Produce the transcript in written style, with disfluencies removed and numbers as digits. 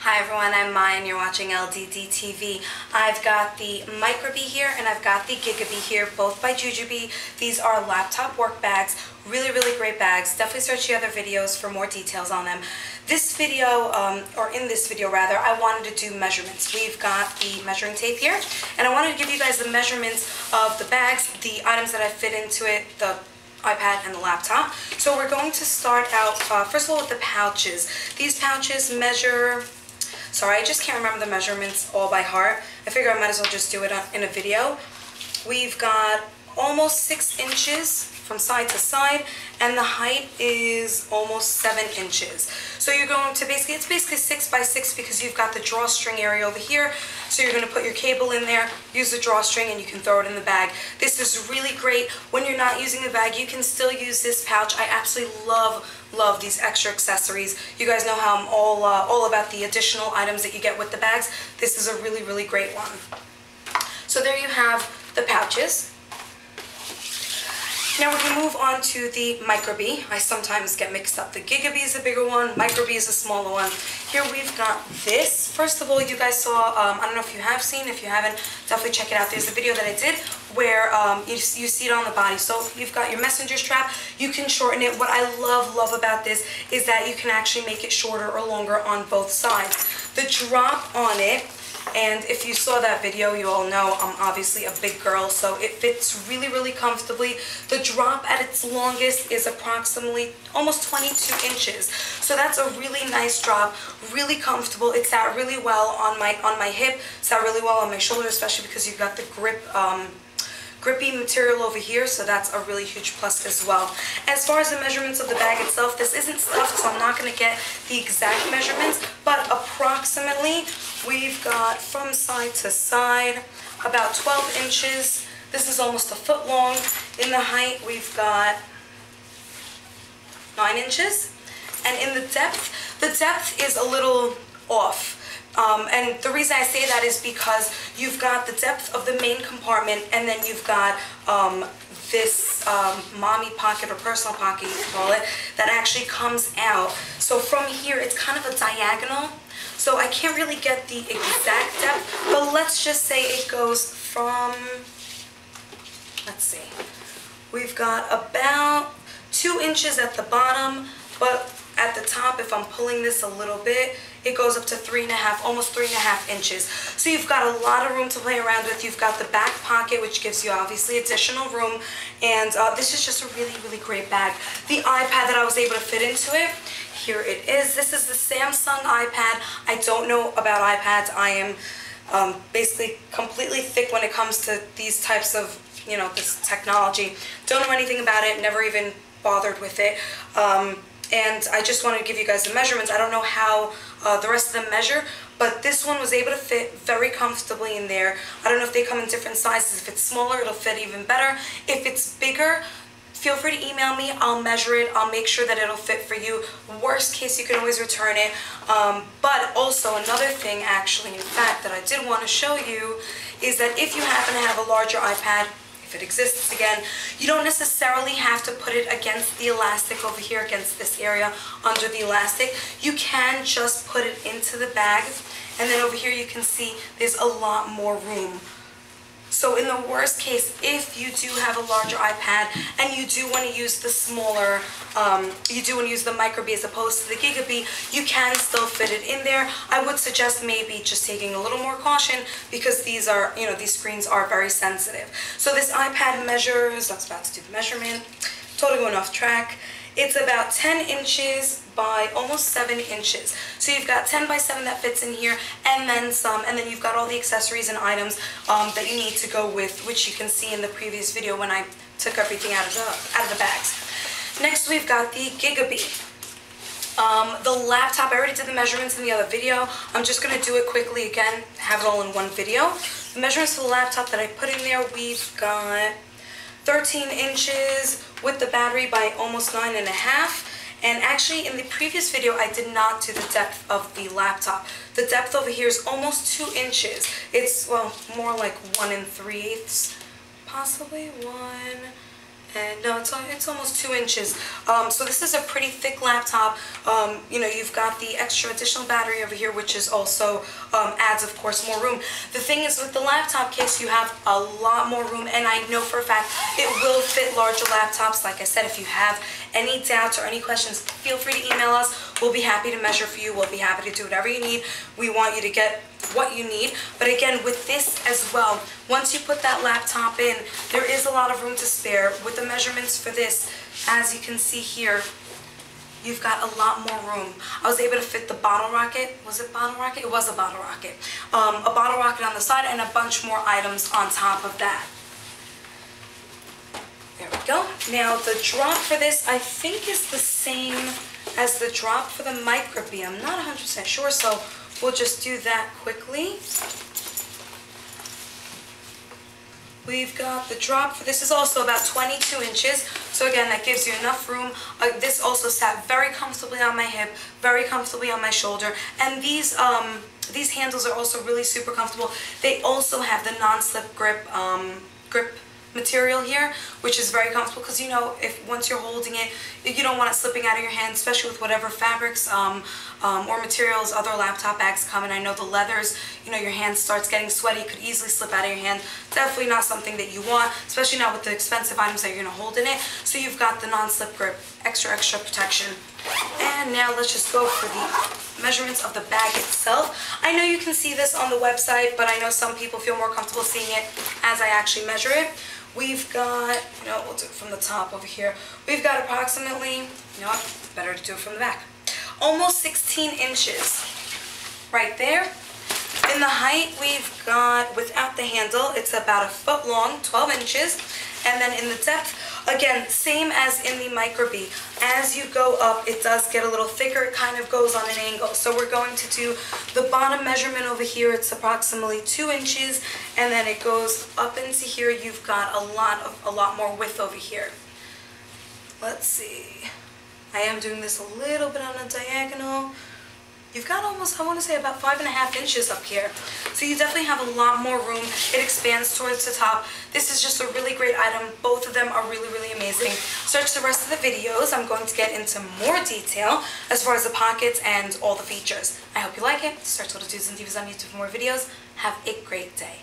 Hi everyone, I'm Mai and you're watching LDD TV. I've got the Micrabe here and I've got the Gigabe here, both by Gigabe. These are laptop work bags, really great bags. Definitely search the other videos for more details on them. This video, or in this video rather, I wanted to do measurements. We've got the measuring tape here and I wanted to give you guys the measurements of the bags, the items that I fit into it, the iPad and the laptop. So we're going to start out, first of all, with the pouches. These pouches measure, sorry, I just can't remember the measurements all by heart. I figure I might as well just do it in a video. We've got almost 6 inches from side to side, and the height is almost 7 inches. So you're going to it's basically 6 by 6 because you've got the drawstring area over here. So you're going to put your cable in there, use the drawstring, and you can throw it in the bag. This is really great. When you're not using the bag, you can still use this pouch. I absolutely love these extra accessories. You guys know how I'm all about the additional items that you get with the bags. This is a really great one. So there you have the pouches. Now we're going to move on to the Micrabe. I sometimes get mixed up. The Gigabe is a bigger one, Micrabe is a smaller one. Here we've got this. First of all, you guys saw, I don't know if you have seen, if you haven't, definitely check it out. There's a video that I did where you see it on the body. So you've got your messenger strap, you can shorten it. What I love about this is that you can actually make it shorter or longer on both sides. The drop on it, and if you saw that video, you all know I'm obviously a big girl, so it fits really comfortably. The drop at its longest is approximately almost 22 inches. So that's a really nice drop, really comfortable. It sat really well on my hip, sat really well on my shoulder, especially because you've got the grippy material over here, so that's a really huge plus as well. As far as the measurements of the bag itself, this isn't stuffed, so I'm not going to get the exact measurements, but approximately we've got from side to side about 12 inches. This is almost a foot long. In the height, we've got 9 inches. And in the depth is a little off. And the reason I say that is because you've got the depth of the main compartment, and then you've got this mommy pocket or personal pocket, you can call it, that actually comes out. So from here, it's kind of a diagonal. So I can't really get the exact depth, but let's just say it goes from, let's see, we've got about 2 inches at the bottom, but at the top, if I'm pulling this a little bit, it goes up to 3.5, almost 3.5 inches. So you've got a lot of room to play around with. You've got the back pocket, which gives you obviously additional room, and this is just a really great bag. The iPad that I was able to fit into it, here it is. This is the Samsung iPad. I don't know about iPads. I am basically completely thick when it comes to these types of, this technology. Don't know anything about it, never even bothered with it. And I just wanted to give you guys the measurements. I don't know how the rest of them measure, but this one was able to fit very comfortably in there. I don't know if they come in different sizes. If it's smaller, it'll fit even better. If it's bigger, feel free to email me. I'll measure it. I'll make sure that it'll fit for you. Worst case, you can always return it. But also another thing, actually, in fact, that I did want to show you is that if you happen to have a larger iPad, it exists again, you don't necessarily have to put it against the elastic over here, against this area under the elastic. You can just put it into the bag, and then over here you can see there's a lot more room. So in the worst case, if you do have a larger iPad and you do want to use the smaller, you do want to use the Micrabe as opposed to the Gigabe, you can still fit it in there. I would suggest maybe just taking a little more caution because these are, these screens are very sensitive. So this iPad measures, I was about to do the measurement, totally going off track. It's about 10 inches by almost 7 inches. So you've got 10 by 7 that fits in here, and then some, and then you've got all the accessories and items that you need to go with, which you can see in the previous video when I took everything out of the bags. Next, we've got the Gigabe. The laptop, I already did the measurements in the other video. I'm just going to do it quickly again, have it all in one video. The measurements for the laptop that I put in there, we've got 13 inches with the battery by almost 9.5. And actually in the previous video I did not do the depth of the laptop. The depth over here is almost 2 inches. It's, well, more like 1 3/8, possibly 1 And no, it's almost 2 inches. So this is a pretty thick laptop. You know, you've got the extra additional battery over here, which is also adds, of course, more room. The thing is, with the laptop case, you have a lot more room, and I know for a fact it will fit larger laptops. Like I said, if you have any doubts or any questions, feel free to email us. We'll be happy to measure for you. We'll be happy to do whatever you need. We want you to get what you need. But again, with this as well, once you put that laptop in, there is a lot of room to spare. With the measurements for this, as you can see here, you've got a lot more room. I was able to fit the bottle rocket. Was it bottle rocket? It was a bottle rocket. A bottle rocket on the side and a bunch more items on top of that. There we go. Now the drop for this, I think, is the same as the drop for the Micrabe. I'm not 100% sure, so we'll just do that quickly. We've got the drop for this is also about 22 inches. So again, that gives you enough room. This also sat very comfortably on my hip, very comfortably on my shoulder. And these handles are also really super comfortable. They also have the non-slip grip material here, which is very comfortable, because you know, if once you're holding it, you don't want it slipping out of your hand, especially with whatever fabrics or materials other laptop bags come in. I know the leathers, you know, your hand starts getting sweaty, it could easily slip out of your hand. Definitely not something that you want, especially not with the expensive items that you're going to hold in it. So you've got the non-slip grip, extra protection. And now let's just go for the measurements of the bag itself. I know you can see this on the website, but I know some people feel more comfortable seeing it as I actually measure it. We've got, you know, we'll do it from the top over here. We've got approximately, you know what, better to do it from the back, almost 16 inches right there. In the height, we've got, without the handle, it's about 1 foot long, 12 inches. And then in the depth, again, same as in the Micrabe. As you go up, it does get a little thicker. It kind of goes on an angle. So we're going to do the bottom measurement over here. It's approximately 2 inches, and then it goes up into here. You've got a lot more width over here. Let's see. I am doing this a little bit on a diagonal. You've got almost, I want to say, about 5.5 inches up here. So you definitely have a lot more room. It expands towards the top. This is just a really great item. Both of them are really, really amazing. Search the rest of the videos. I'm going to get into more detail as far as the pockets and all the features. I hope you like it. Search Little Dudes and Divas on YouTube for more videos. Have a great day.